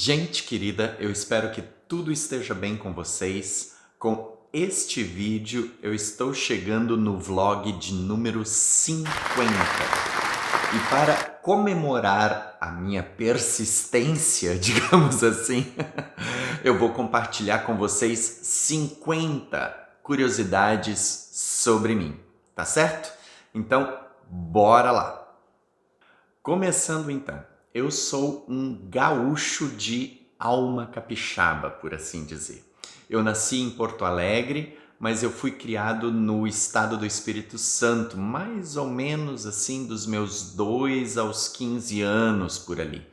Gente querida, eu espero que tudo esteja bem com vocês. Com este vídeo, eu estou chegando no vlog de número 50. E para comemorar a minha persistência, digamos assim, eu vou compartilhar com vocês 50 curiosidades sobre mim, tá certo? Então, bora lá! Começando então, eu sou um gaúcho de alma capixaba, por assim dizer. Eu nasci em Porto Alegre, mas eu fui criado no estado do Espírito Santo, mais ou menos assim dos meus 2 aos 15 anos por ali.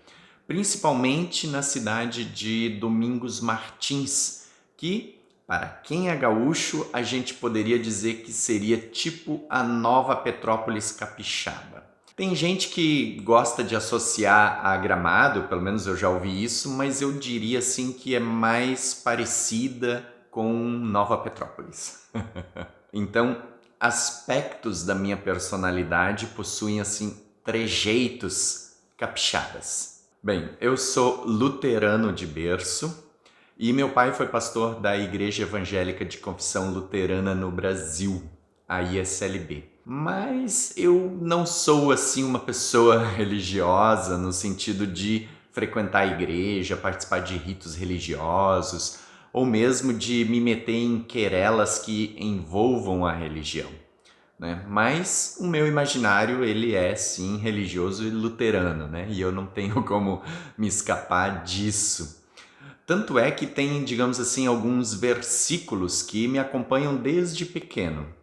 Principalmente na cidade de Domingos Martins, que, para quem é gaúcho, a gente poderia dizer que seria tipo a Nova Petrópolis capixaba. Tem gente que gosta de associar a Gramado, pelo menos eu já ouvi isso, mas eu diria assim que é mais parecida com Nova Petrópolis. Então, aspectos da minha personalidade possuem assim trejeitos capixabas. Bem, eu sou luterano de berço e meu pai foi pastor da Igreja Evangélica de Confissão Luterana no Brasil, a ISLB. Mas eu não sou assim uma pessoa religiosa no sentido de frequentar a igreja, participar de ritos religiosos ou mesmo de me meter em querelas que envolvam a religião, né? Mas o meu imaginário ele é sim religioso e luterano, né? E eu não tenho como me escapar disso. Tanto é que tem, digamos assim, alguns versículos que me acompanham desde pequeno.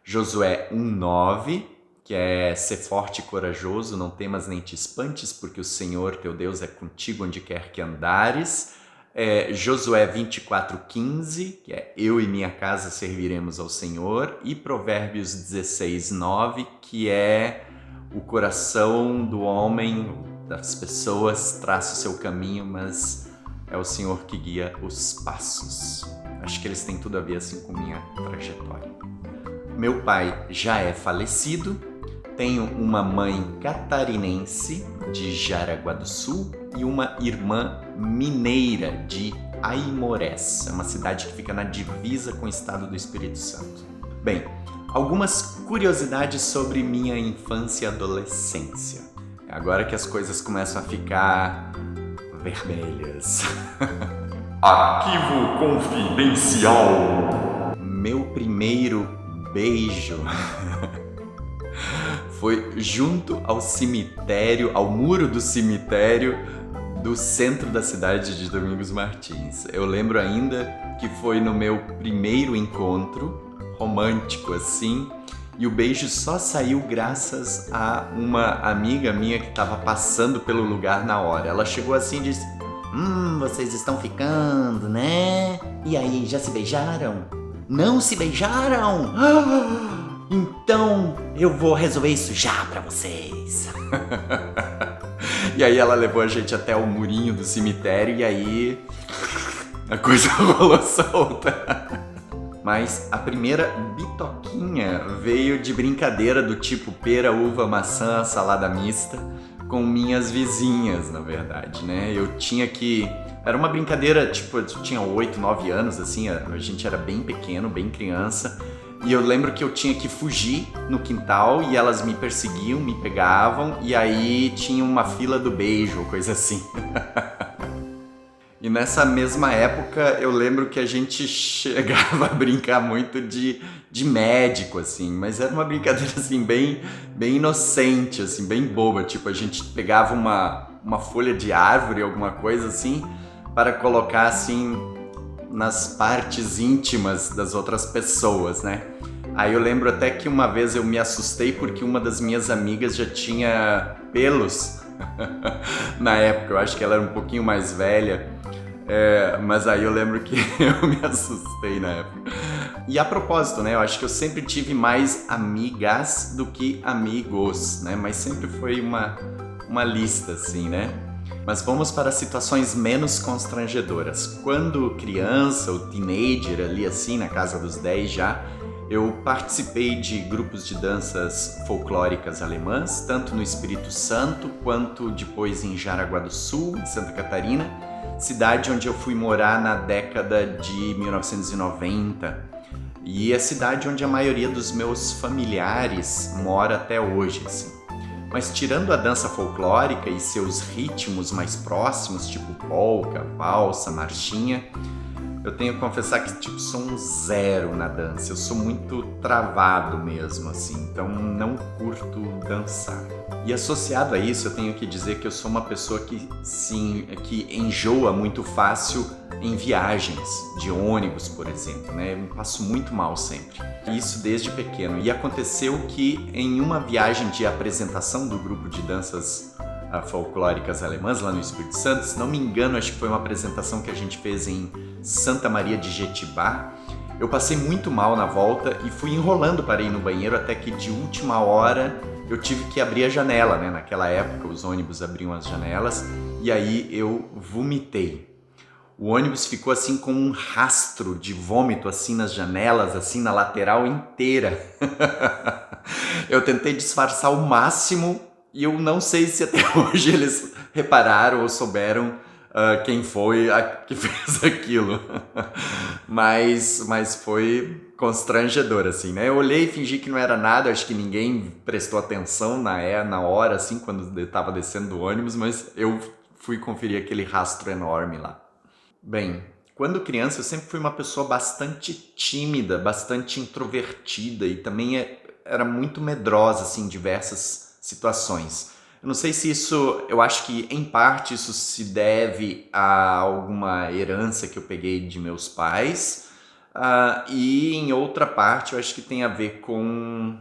Josué 1:9, que é ser forte e corajoso, não temas nem te espantes, porque o Senhor teu Deus é contigo onde quer que andares. Josué 24:15, que é eu e minha casa serviremos ao Senhor. E Provérbios 16:9, que é o coração do homem, das pessoas, traça o seu caminho, mas é o Senhor que guia os passos. Acho que eles têm tudo a ver assim com minha trajetória. Meu pai já é falecido, tenho uma mãe catarinense de Jaraguá do Sul e uma irmã mineira de Aimorés, é uma cidade que fica na divisa com o estado do Espírito Santo. Bem, algumas curiosidades sobre minha infância e adolescência. Agora que as coisas começam a ficar vermelhas. Arquivo confidencial. Meu primeiro beijo foi junto ao cemitério, ao muro do cemitério do centro da cidade de Domingos Martins. Eu lembro ainda que foi no meu primeiro encontro romântico assim, e o beijo só saiu graças a uma amiga minha que estava passando pelo lugar na hora. Ela chegou assim e disse: vocês estão ficando, né? E aí, já se beijaram? Não se beijaram? Então eu vou resolver isso já pra vocês. E aí ela levou a gente até o murinho do cemitério e aí a coisa rolou solta. Mas a primeira bitoquinha veio de brincadeira do tipo pera, uva, maçã, salada mista, com minhas vizinhas, na verdade, né? Eu tinha que... Era uma brincadeira, tipo, eu tinha 8, 9 anos, assim, a gente era bem pequeno, bem criança, e eu lembro que eu tinha que fugir no quintal e elas me perseguiam, me pegavam, e aí tinha uma fila do beijo, coisa assim. E nessa mesma época eu lembro que a gente chegava a brincar muito de médico, assim, mas era uma brincadeira assim bem inocente, assim, bem boba, tipo a gente pegava uma folha de árvore, alguma coisa assim, para colocar assim nas partes íntimas das outras pessoas, né? Aí eu lembro até que uma vez eu me assustei porque uma das minhas amigas já tinha pelos na época, eu acho que ela era um pouquinho mais velha. Mas aí eu lembro que eu me assustei na época. E a propósito, né? Eu acho que eu sempre tive mais amigas do que amigos, né? Mas sempre foi uma lista, assim, né? Mas vamos para situações menos constrangedoras. Quando criança ou teenager, ali assim, na casa dos 10 já, eu participei de grupos de danças folclóricas alemãs, tanto no Espírito Santo quanto depois em Jaraguá do Sul, em Santa Catarina. cidade onde eu fui morar na década de 1990 e é a cidade onde a maioria dos meus familiares mora até hoje, assim. Mas tirando a dança folclórica e seus ritmos mais próximos, tipo polca, valsa, marchinha, eu tenho que confessar que tipo, sou um zero na dança. Eu sou muito travado mesmo, assim, então não curto dançar. E associado a isso, eu tenho que dizer que eu sou uma pessoa que enjoa muito fácil em viagens de ônibus, por exemplo, né? Eu me passo muito mal sempre. Isso desde pequeno. E aconteceu que em uma viagem de apresentação do grupo de danças folclóricas alemãs lá no Espírito Santo, se não me engano, acho que foi uma apresentação que a gente fez em Santa Maria de Jetibá, eu passei muito mal na volta e fui enrolando para ir no banheiro até que de última hora eu tive que abrir a janela, né? Naquela época os ônibus abriam as janelas e aí eu vomitei. O ônibus ficou assim com um rastro de vômito assim nas janelas, assim na lateral inteira. Eu tentei disfarçar o máximo e eu não sei se até hoje eles repararam ou souberam quem foi que fez aquilo. Mas foi constrangedor, assim, né? Eu olhei e fingi que não era nada, acho que ninguém prestou atenção na hora, assim, quando eu tava descendo do ônibus, mas eu fui conferir aquele rastro enorme lá. Bem, quando criança eu sempre fui uma pessoa bastante tímida, bastante introvertida e também era muito medrosa, assim, em diversas situações. Eu não sei se eu acho que em parte isso se deve a alguma herança que eu peguei de meus pais, e em outra parte eu acho que tem a ver com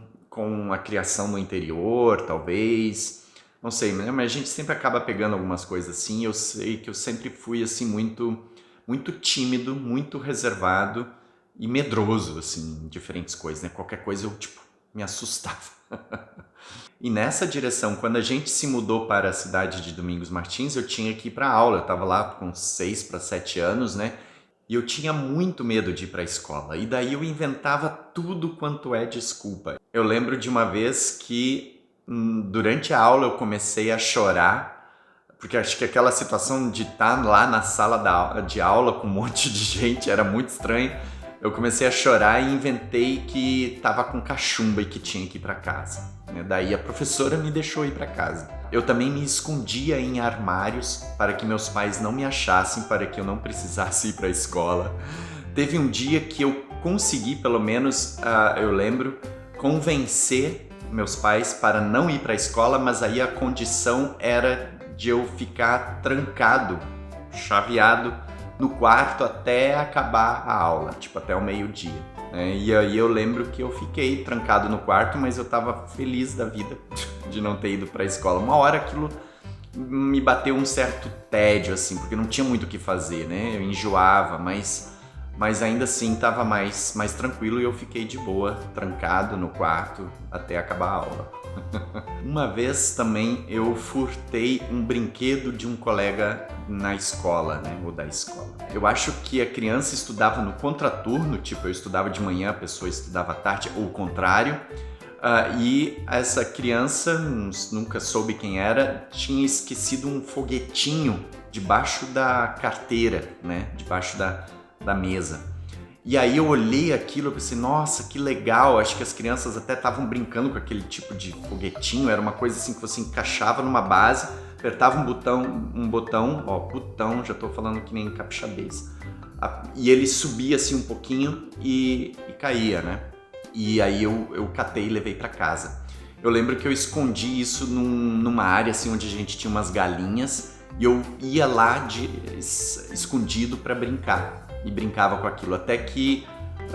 a criação no interior, talvez, não sei, mas a gente sempre acaba pegando algumas coisas assim. Eu sei que eu sempre fui assim muito tímido, muito reservado e medroso, assim, em diferentes coisas, né? Qualquer coisa eu, tipo, me assustava. E nessa direção, quando a gente se mudou para a cidade de Domingos Martins, eu tinha que ir para aula. Eu estava lá com 6 para 7 anos, né? E eu tinha muito medo de ir para a escola. E daí eu inventava tudo quanto é desculpa. Eu lembro de uma vez que durante a aula eu comecei a chorar, porque acho que aquela situação de estar lá na sala de aula com um monte de gente era muito estranho. Eu comecei a chorar e inventei que estava com cachumba e que tinha que ir para casa. Daí a professora me deixou ir para casa. Eu também me escondia em armários para que meus pais não me achassem, para que eu não precisasse ir para a escola. Teve um dia que eu consegui, pelo menos, eu lembro, convencer meus pais para não ir para a escola, mas aí a condição era de eu ficar trancado, chaveado, no quarto até acabar a aula, tipo até o meio-dia. E aí eu lembro que eu fiquei trancado no quarto, mas eu tava feliz da vida de não ter ido para a escola. Uma hora aquilo me bateu um certo tédio, assim, porque não tinha muito o que fazer, né? Eu enjoava, mas ainda assim tava mais tranquilo e eu fiquei de boa, trancado no quarto até acabar a aula. Uma vez também eu furtei um brinquedo de um colega na escola, né, ou da escola. Eu acho que a criança estudava no contraturno, tipo eu estudava de manhã, a pessoa estudava à tarde, ou o contrário, e essa criança, nunca soube quem era, tinha esquecido um foguetinho debaixo da carteira, né, debaixo da mesa. E aí eu olhei aquilo e pensei, nossa, que legal, acho que as crianças até estavam brincando com aquele tipo de foguetinho, era uma coisa assim que você encaixava numa base, apertava um botão, já tô falando que nem capixabês, e ele subia assim um pouquinho e caía, né? E aí eu catei e levei para casa. Eu lembro que eu escondi isso numa área assim onde a gente tinha umas galinhas e eu ia lá escondido para brincar. E brincava com aquilo, até que,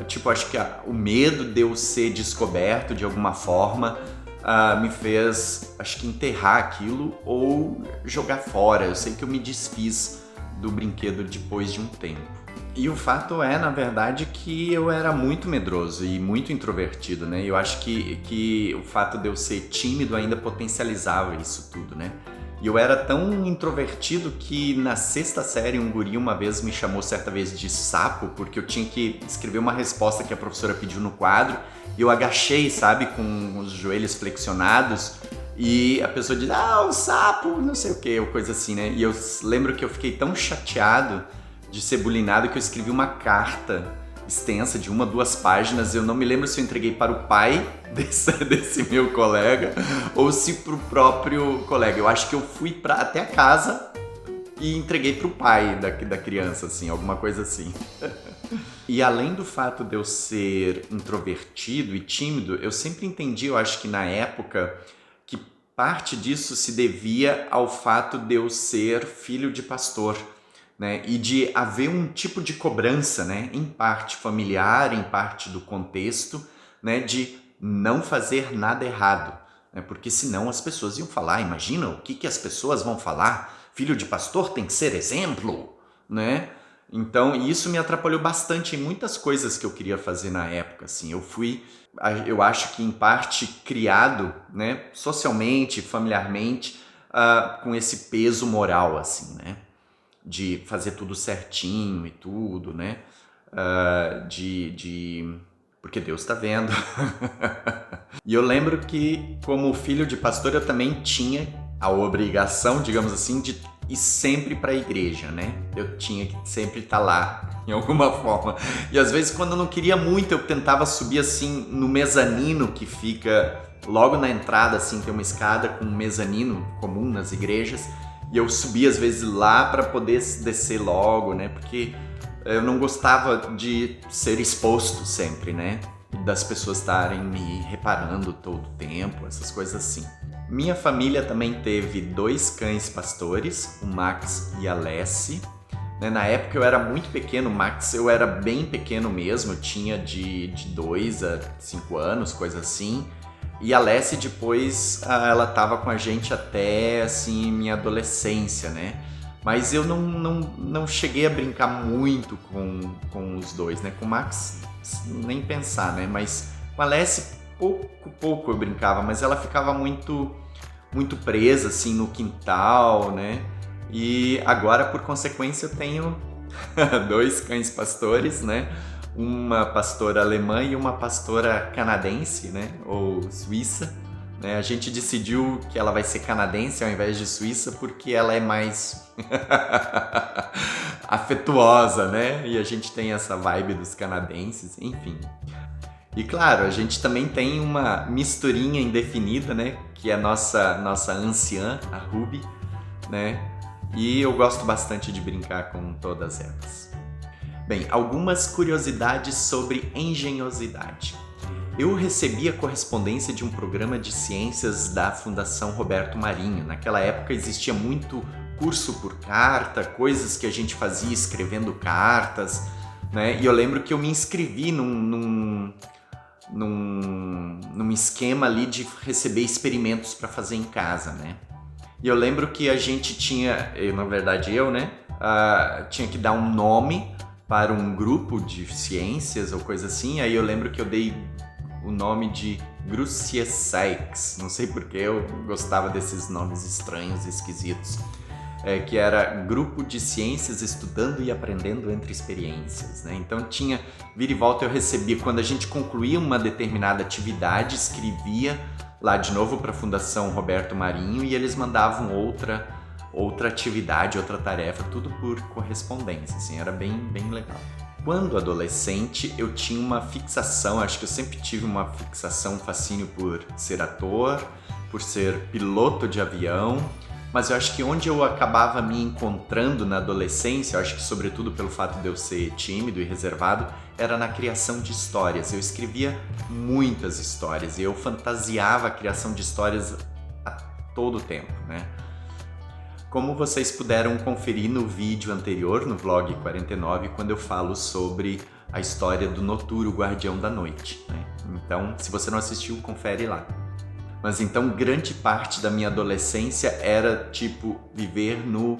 tipo, acho que o medo de eu ser descoberto de alguma forma me fez, acho que enterrar aquilo ou jogar fora. Eu sei que eu me desfiz do brinquedo depois de um tempo. E o fato é, na verdade, que eu era muito medroso e muito introvertido, né? Eu acho que o fato de eu ser tímido ainda potencializava isso tudo, né? E eu era tão introvertido que na 6ª série um guri uma vez me chamou certa vez de sapo, porque eu tinha que escrever uma resposta que a professora pediu no quadro e eu agachei, sabe, com os joelhos flexionados E a pessoa diz, o sapo, não sei o que, ou coisa assim, né? E eu lembro que eu fiquei tão chateado de ser bulinado que eu escrevi uma carta extensa de 1, 2 páginas. Eu não me lembro se eu entreguei para o pai desse meu colega ou se para o próprio colega. Eu acho que eu fui até a casa e entreguei para o pai da criança, assim, alguma coisa assim. E além do fato de eu ser introvertido e tímido, eu sempre entendi, eu acho que na época, que parte disso se devia ao fato de eu ser filho de pastor, né? E de haver um tipo de cobrança, né? Em parte familiar, em parte do contexto, né? De não fazer nada errado, né? Porque senão as pessoas iam falar, imagina o que as pessoas vão falar? Filho de pastor tem que ser exemplo, né? Então, isso me atrapalhou bastante em muitas coisas que eu queria fazer na época, assim. Eu acho que em parte criado, né, socialmente, familiarmente, com esse peso moral, assim, né? De fazer tudo certinho e tudo, né? Porque Deus está vendo. E eu lembro que, como filho de pastor, eu também tinha a obrigação, digamos assim, de ir sempre para a igreja, né? Eu tinha que sempre estar lá, em alguma forma. E às vezes, quando eu não queria muito, eu tentava subir assim no mezanino que fica logo na entrada, assim, tem uma escada com um mezanino comum nas igrejas. E eu subia às vezes lá para poder descer logo, né? Porque eu não gostava de ser exposto sempre, né? Das pessoas estarem me reparando todo o tempo, essas coisas assim. Minha família também teve 2 cães pastores, o Max e a Lessie. Na época eu era muito pequeno, o Max eu era bem pequeno mesmo, eu tinha de 2 a 5 anos, coisa assim. E a Lessie depois, ela tava com a gente até, assim, minha adolescência, né? Mas eu não cheguei a brincar muito com os dois, né? Com o Max, nem pensar, né? Mas com a Lessie, pouco eu brincava, mas ela ficava muito presa, assim, no quintal, né? E agora, por consequência, eu tenho 2 cães pastores, né? Uma pastora alemã e uma pastora canadense, né? Ou suíça. Né? A gente decidiu que ela vai ser canadense ao invés de suíça porque ela é mais afetuosa, né? E a gente tem essa vibe dos canadenses, enfim. E claro, a gente também tem uma misturinha indefinida, né? Que é a nossa anciã, a Ruby, né? E eu gosto bastante de brincar com todas elas. Bem, algumas curiosidades sobre engenhosidade. Eu recebi a correspondência de um programa de ciências da Fundação Roberto Marinho. Naquela época existia muito curso por carta, coisas que a gente fazia escrevendo cartas, né? E eu lembro que eu me inscrevi num esquema ali de receber experimentos para fazer em casa, né? E eu lembro que a gente tinha, né? Tinha que dar um nome para um grupo de ciências ou coisa assim. Aí eu lembro que eu dei o nome de Grucieseix, não sei porque eu gostava desses nomes estranhos, esquisitos, que era Grupo de Ciências Estudando e Aprendendo Entre Experiências, né? Então tinha, vira e volta eu recebia, quando a gente concluía uma determinada atividade, escrevia lá de novo para a Fundação Roberto Marinho e eles mandavam outra atividade, outra tarefa, tudo por correspondência, assim, era bem legal. Quando adolescente, eu tinha uma fixação, acho que eu sempre tive uma fixação, um fascínio por ser ator, por ser piloto de avião, mas eu acho que onde eu acabava me encontrando na adolescência, eu acho que sobretudo pelo fato de eu ser tímido e reservado, era na criação de histórias. Eu escrevia muitas histórias e eu fantasiava a criação de histórias a todo tempo, né? Como vocês puderam conferir no vídeo anterior, no vlog 49, quando eu falo sobre a história do Noturo, Guardião da Noite, né? Então, se você não assistiu, confere lá. Mas então, grande parte da minha adolescência era, tipo, viver no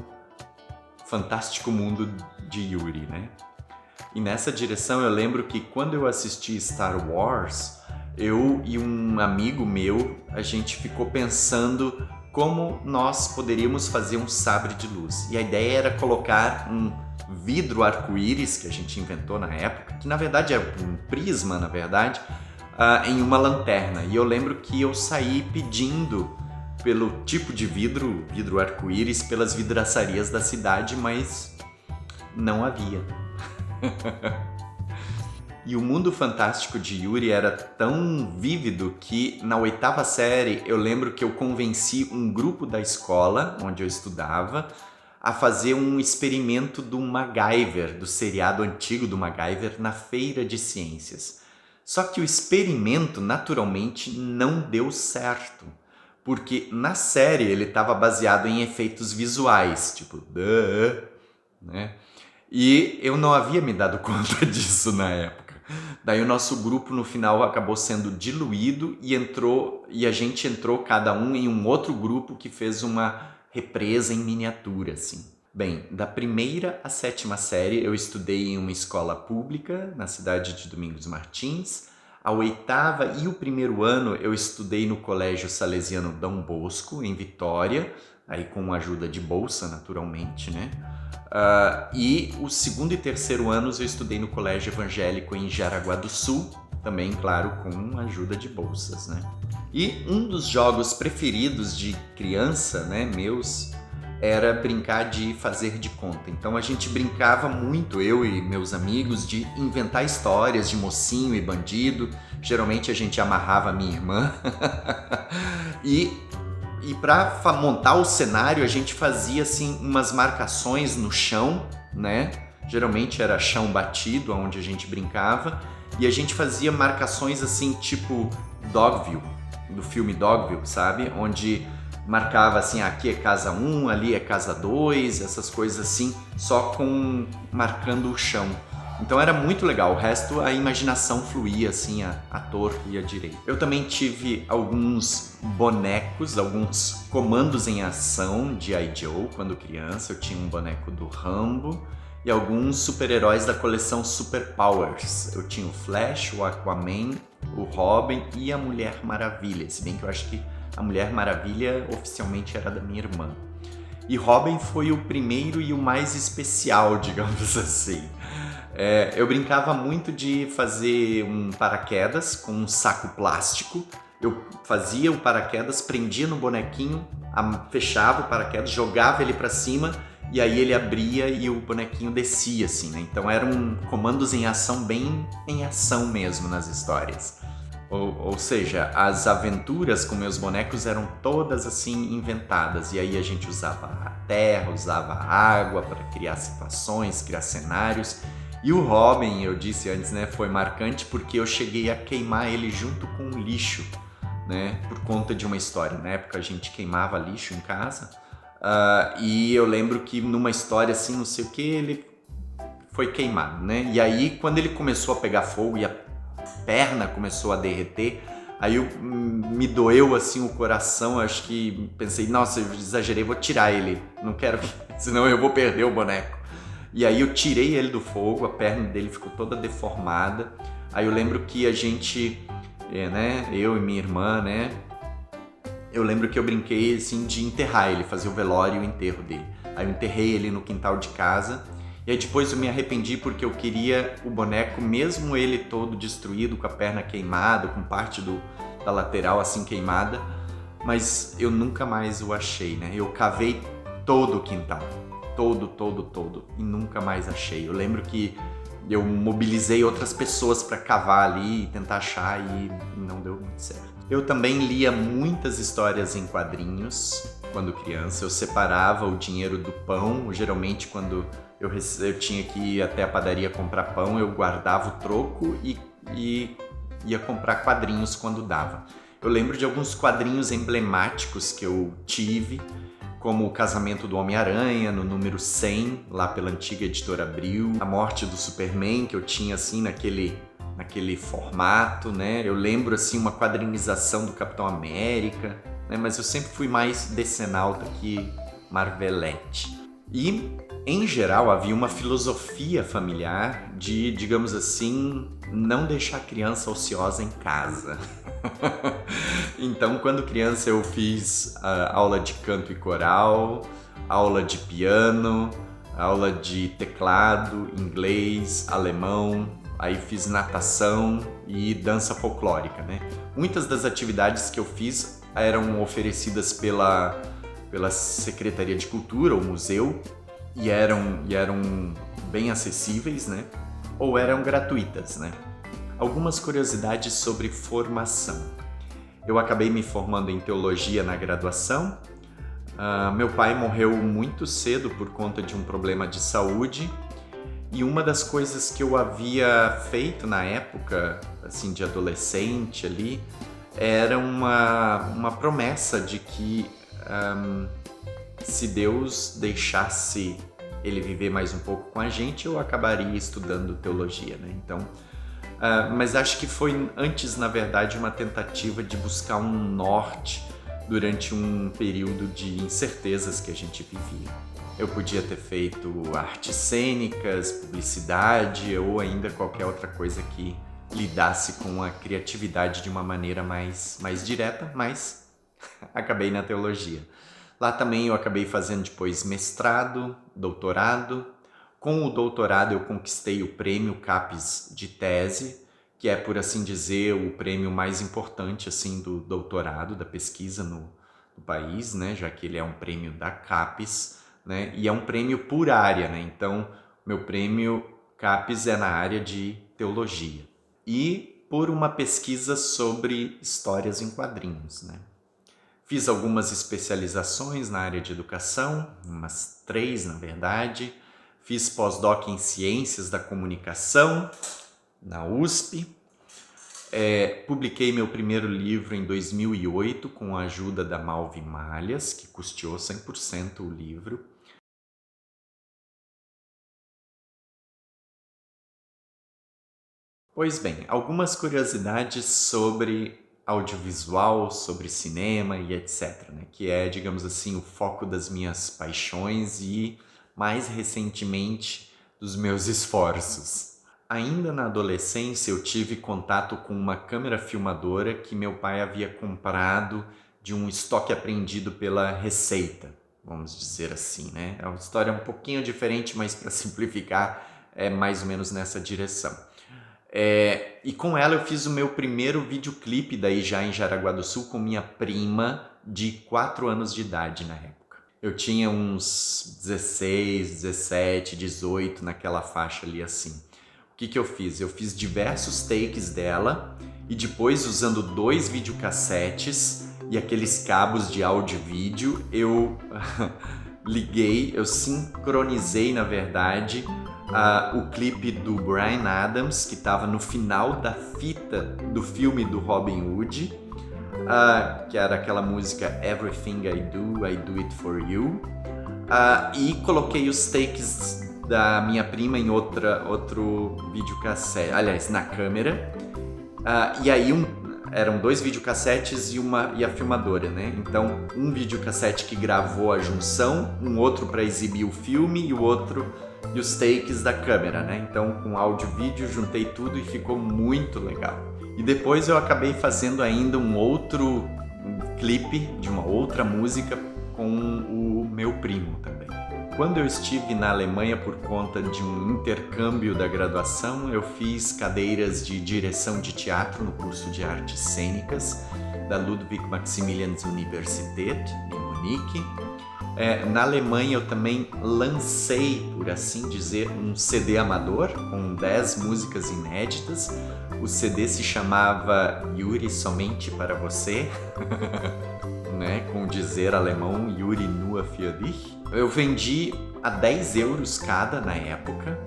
fantástico mundo de Yuri, né? E nessa direção, eu lembro que quando eu assisti Star Wars, eu e um amigo meu, a gente ficou pensando como nós poderíamos fazer um sabre de luz. E a ideia era colocar um vidro arco-íris, que a gente inventou na época, que na verdade é um prisma, na verdade, em uma lanterna. E eu lembro que eu saí pedindo pelo tipo de vidro, vidro arco-íris, pelas vidraçarias da cidade, mas não havia. E o mundo fantástico de Yuri era tão vívido que na 8ª série eu lembro que eu convenci um grupo da escola onde eu estudava a fazer um experimento do MacGyver, do seriado antigo do MacGyver, na feira de ciências. Só que o experimento, naturalmente, não deu certo, porque na série ele estava baseado em efeitos visuais, tipo, né? E eu não havia me dado conta disso na época. Daí o nosso grupo no final acabou sendo diluído e a gente entrou cada um em um outro grupo que fez uma represa em miniatura, assim. Bem, da 1ª à 7ª série eu estudei em uma escola pública na cidade de Domingos Martins. A 8ª e o 1º ano eu estudei no Colégio Salesiano Dom Bosco, em Vitória, aí com ajuda de bolsa, naturalmente, né? E o 2º e 3º anos eu estudei no Colégio Evangélico em Jaraguá do Sul, também, claro, com ajuda de bolsas, né? E um dos jogos preferidos de criança, né, meus, era brincar de fazer de conta. Então a gente brincava muito, eu e meus amigos, de inventar histórias de mocinho e bandido. Geralmente a gente amarrava a minha irmã. E para montar o cenário a gente fazia assim umas marcações no chão, né? Geralmente era chão batido onde a gente brincava. E a gente fazia marcações assim tipo Dogville, do filme Dogville, sabe? Onde marcava assim, aqui é casa 1, ali é casa 2, essas coisas assim, só com marcando o chão. Então era muito legal, o resto a imaginação fluía assim, a torto e a direito. Eu também tive alguns bonecos, alguns comandos em ação de I. Joe quando criança. Eu tinha um boneco do Rambo e alguns super-heróis da coleção Super Powers. Eu tinha o Flash, o Aquaman, o Robin e a Mulher Maravilha, se bem que eu acho que a Mulher Maravilha oficialmente era da minha irmã. E Robin foi o primeiro e o mais especial, digamos assim. Eu brincava muito de fazer um paraquedas com um saco plástico. Eu fazia o paraquedas, prendia no bonequinho, fechava o paraquedas, jogava ele para cima e aí ele abria e o bonequinho descia, assim, né? Então eram comandos em ação, bem em ação mesmo nas histórias. Ou seja, as aventuras com meus bonecos eram todas assim inventadas. E aí a gente usava a terra, usava a água para criar situações, criar cenários. E o Robin, eu disse antes, né, foi marcante porque eu cheguei a queimar ele junto com o lixo, né, por conta de uma história. Na época a gente queimava lixo em casa e eu lembro que numa história assim, não sei o que, ele foi queimado, né? E aí quando ele começou a pegar fogo e a perna começou a derreter, aí me doeu assim o coração. Acho que pensei, nossa, eu exagerei, vou tirar ele, não quero, senão eu vou perder o boneco. E aí eu tirei ele do fogo, a perna dele ficou toda deformada. Aí eu lembro que a gente, né, eu e minha irmã, né, eu lembro que eu brinquei assim de enterrar ele, fazer o velório e o enterro dele. Aí eu enterrei ele no quintal de casa. E aí depois eu me arrependi porque eu queria o boneco, mesmo ele todo destruído, com a perna queimada, com parte da lateral assim queimada, mas eu nunca mais o achei, né? Eu cavei todo o quintal, todo, e nunca mais achei. Eu lembro que eu mobilizei outras pessoas para cavar ali e tentar achar e não deu muito certo. Eu também lia muitas histórias em quadrinhos quando criança. Eu separava o dinheiro do pão, geralmente quando eu tinha que ir até a padaria comprar pão, eu guardava o troco e ia comprar quadrinhos quando dava. Eu lembro de alguns quadrinhos emblemáticos que eu tive, como o casamento do Homem-Aranha, no número 100, lá pela antiga Editora Abril, a morte do Superman, que eu tinha assim naquele formato, né? Eu lembro assim uma quadrinização do Capitão América, né? Mas eu sempre fui mais decenalta que Marvelette. E, em geral, havia uma filosofia familiar de, digamos assim, não deixar a criança ociosa em casa. Então, quando criança, eu fiz aula de canto e coral, aula de piano, aula de teclado, inglês, alemão, aí fiz natação e dança folclórica, né? Muitas das atividades que eu fiz eram oferecidas pela Secretaria de Cultura, o museu, e eram bem acessíveis, né? Ou eram gratuitas, né? Algumas curiosidades sobre formação. Eu acabei me formando em teologia na graduação. Meu pai morreu muito cedo por conta de um problema de saúde, e uma das coisas que eu havia feito na época, assim, de adolescente ali, era uma promessa de que se Deus deixasse ele viver mais um pouco com a gente, eu acabaria estudando teologia, né? Então, mas acho que foi antes, na verdade, uma tentativa de buscar um norte durante um período de incertezas que a gente vivia. Eu podia ter feito artes cênicas, publicidade ou ainda qualquer outra coisa que lidasse com a criatividade de uma maneira mais direta, mas acabei na teologia. Lá também eu acabei fazendo depois mestrado, doutorado. Com o doutorado eu conquistei o prêmio CAPES de tese, que é, por assim dizer, o prêmio mais importante assim do doutorado, da pesquisa no país, né? Já que ele é um prêmio da CAPES, né? E é um prêmio por área, né? Então, meu prêmio CAPES é na área de teologia. E por uma pesquisa sobre histórias em quadrinhos, né? Fiz algumas especializações na área de educação, umas 3 na verdade. Fiz pós-doc em Ciências da Comunicação na USP. Publiquei meu primeiro livro em 2008 com a ajuda da Malvi Malhas, que custeou 100% o livro. Pois bem, algumas curiosidades sobre audiovisual, sobre cinema e etc, né? Que é, digamos assim, o foco das minhas paixões e, mais recentemente, dos meus esforços. Ainda na adolescência, eu tive contato com uma câmera filmadora que meu pai havia comprado de um estoque apreendido pela Receita, vamos dizer assim, né? É uma história um pouquinho diferente, mas para simplificar, é mais ou menos nessa direção. E com ela eu fiz o meu primeiro videoclipe daí já em Jaraguá do Sul com minha prima de 4 anos de idade na época. Eu tinha uns 16, 17, 18 naquela faixa ali assim. O que eu fiz? Eu fiz diversos takes dela e depois, usando 2 videocassetes e aqueles cabos de áudio e vídeo, eu eu sincronizei, na verdade, o clipe do Bryan Adams, que estava no final da fita do filme do Robin Hood, que era aquela música Everything I Do It For You, e coloquei os takes da minha prima em outro videocassete, aliás, na câmera, e aí eram 2 videocassetes e a filmadora, né? Então, um videocassete que gravou a junção, um outro para exibir o filme e o outro e os takes da câmera, né? Então, com áudio e vídeo, juntei tudo e ficou muito legal. E depois eu acabei fazendo ainda um outro clipe de uma outra música com o meu primo também. Quando eu estive na Alemanha por conta de um intercâmbio da graduação, eu fiz cadeiras de direção de teatro no curso de artes cênicas da Ludwig Maximilians Universität, em Munique. Na Alemanha eu também lancei, por assim dizer, um CD amador com 10 músicas inéditas. O CD se chamava Yuri Somente para Você, né? Com o dizer alemão Yuri nur für dich. Eu vendi a 10 euros cada na época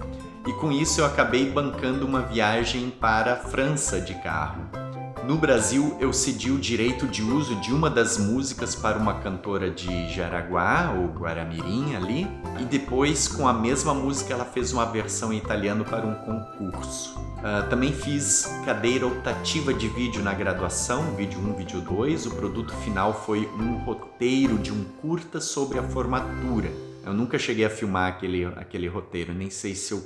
e com isso eu acabei bancando uma viagem para a França de carro. No Brasil, eu cedi o direito de uso de uma das músicas para uma cantora de Jaraguá, ou Guaramirim ali, e depois, com a mesma música, ela fez uma versão em italiano para um concurso. Também fiz cadeira optativa de vídeo na graduação, vídeo 1, vídeo 2. O produto final foi um roteiro de um curta sobre a formatura. Eu nunca cheguei a filmar aquele roteiro, nem sei se eu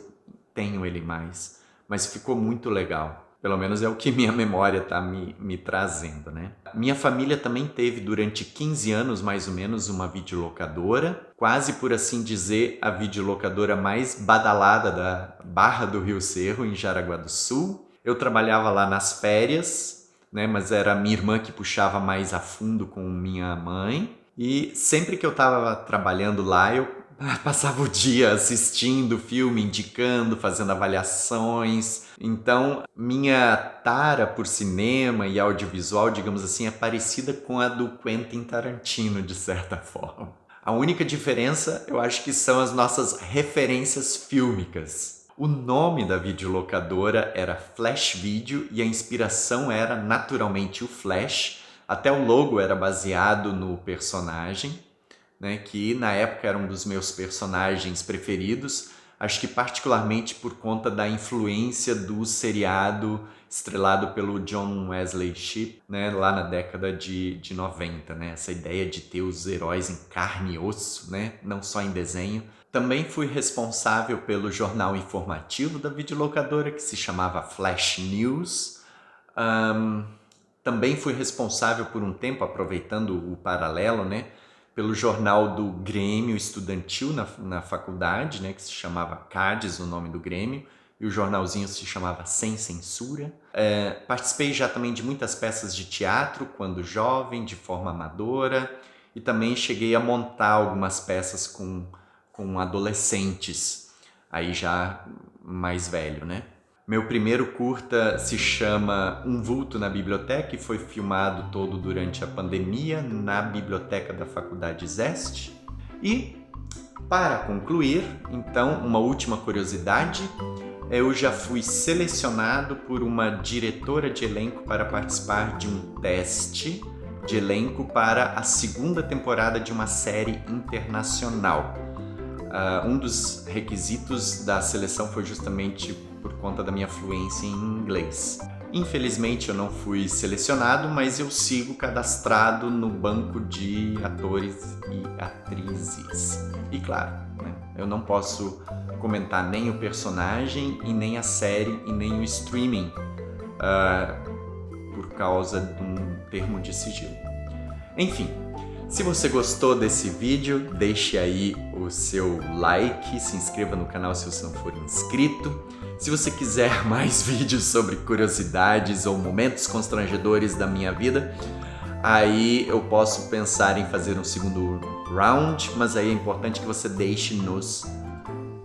tenho ele mais, mas ficou muito legal. Pelo menos é o que minha memória está me trazendo, né? Minha família também teve durante 15 anos, mais ou menos, uma videolocadora, quase por assim dizer, a videolocadora mais badalada da Barra do Rio Cerro, em Jaraguá do Sul. Eu trabalhava lá nas férias, né? Mas era minha irmã que puxava mais a fundo com minha mãe. E sempre que eu estava trabalhando lá, eu passava o dia assistindo filme, indicando, fazendo avaliações. Então, minha tara por cinema e audiovisual, digamos assim, é parecida com a do Quentin Tarantino, de certa forma. A única diferença, eu acho que são as nossas referências fílmicas. O nome da videolocadora era Flash Video e a inspiração era naturalmente o Flash. Até o logo era baseado no personagem, né, que na época era um dos meus personagens preferidos, acho que particularmente por conta da influência do seriado estrelado pelo John Wesley Shipp, né, lá na década de 90, né, essa ideia de ter os heróis em carne e osso, né, não só em desenho. Também fui responsável pelo jornal informativo da videolocadora, que se chamava Flash News. Também fui responsável por um tempo, aproveitando o paralelo, né, pelo jornal do Grêmio Estudantil na faculdade, né, que se chamava CADES, o nome do Grêmio, e o jornalzinho se chamava Sem Censura. Participei já também de muitas peças de teatro, quando jovem, de forma amadora, e também cheguei a montar algumas peças com adolescentes, aí já mais velho, né? Meu primeiro curta se chama Um Vulto na Biblioteca e foi filmado todo durante a pandemia na biblioteca da Faculdade Zeste. E, para concluir, então, uma última curiosidade, eu já fui selecionado por uma diretora de elenco para participar de um teste de elenco para a segunda temporada de uma série internacional. Um dos requisitos da seleção foi justamente por conta da minha fluência em inglês. Infelizmente eu não fui selecionado, mas eu sigo cadastrado no banco de atores e atrizes. E claro, né, eu não posso comentar nem o personagem e nem a série e nem o streaming por causa de um termo de sigilo. Enfim, se você gostou desse vídeo, deixe aí o seu like, se inscreva no canal se você não for inscrito. Se você quiser mais vídeos sobre curiosidades ou momentos constrangedores da minha vida, aí eu posso pensar em fazer um segundo round, mas aí é importante que você deixe nos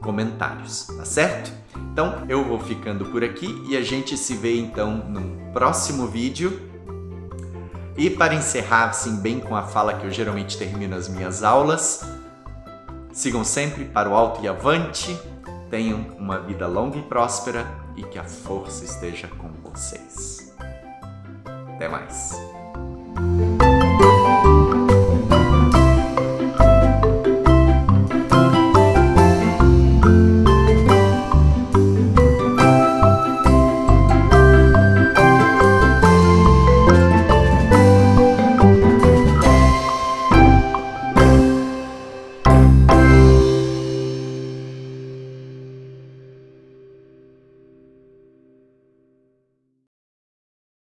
comentários, tá certo? Então eu vou ficando por aqui e a gente se vê então no próximo vídeo. E para encerrar assim bem com a fala que eu geralmente termino as minhas aulas, sigam sempre para o alto e avante, tenham uma vida longa e próspera e que a força esteja com vocês. Até mais!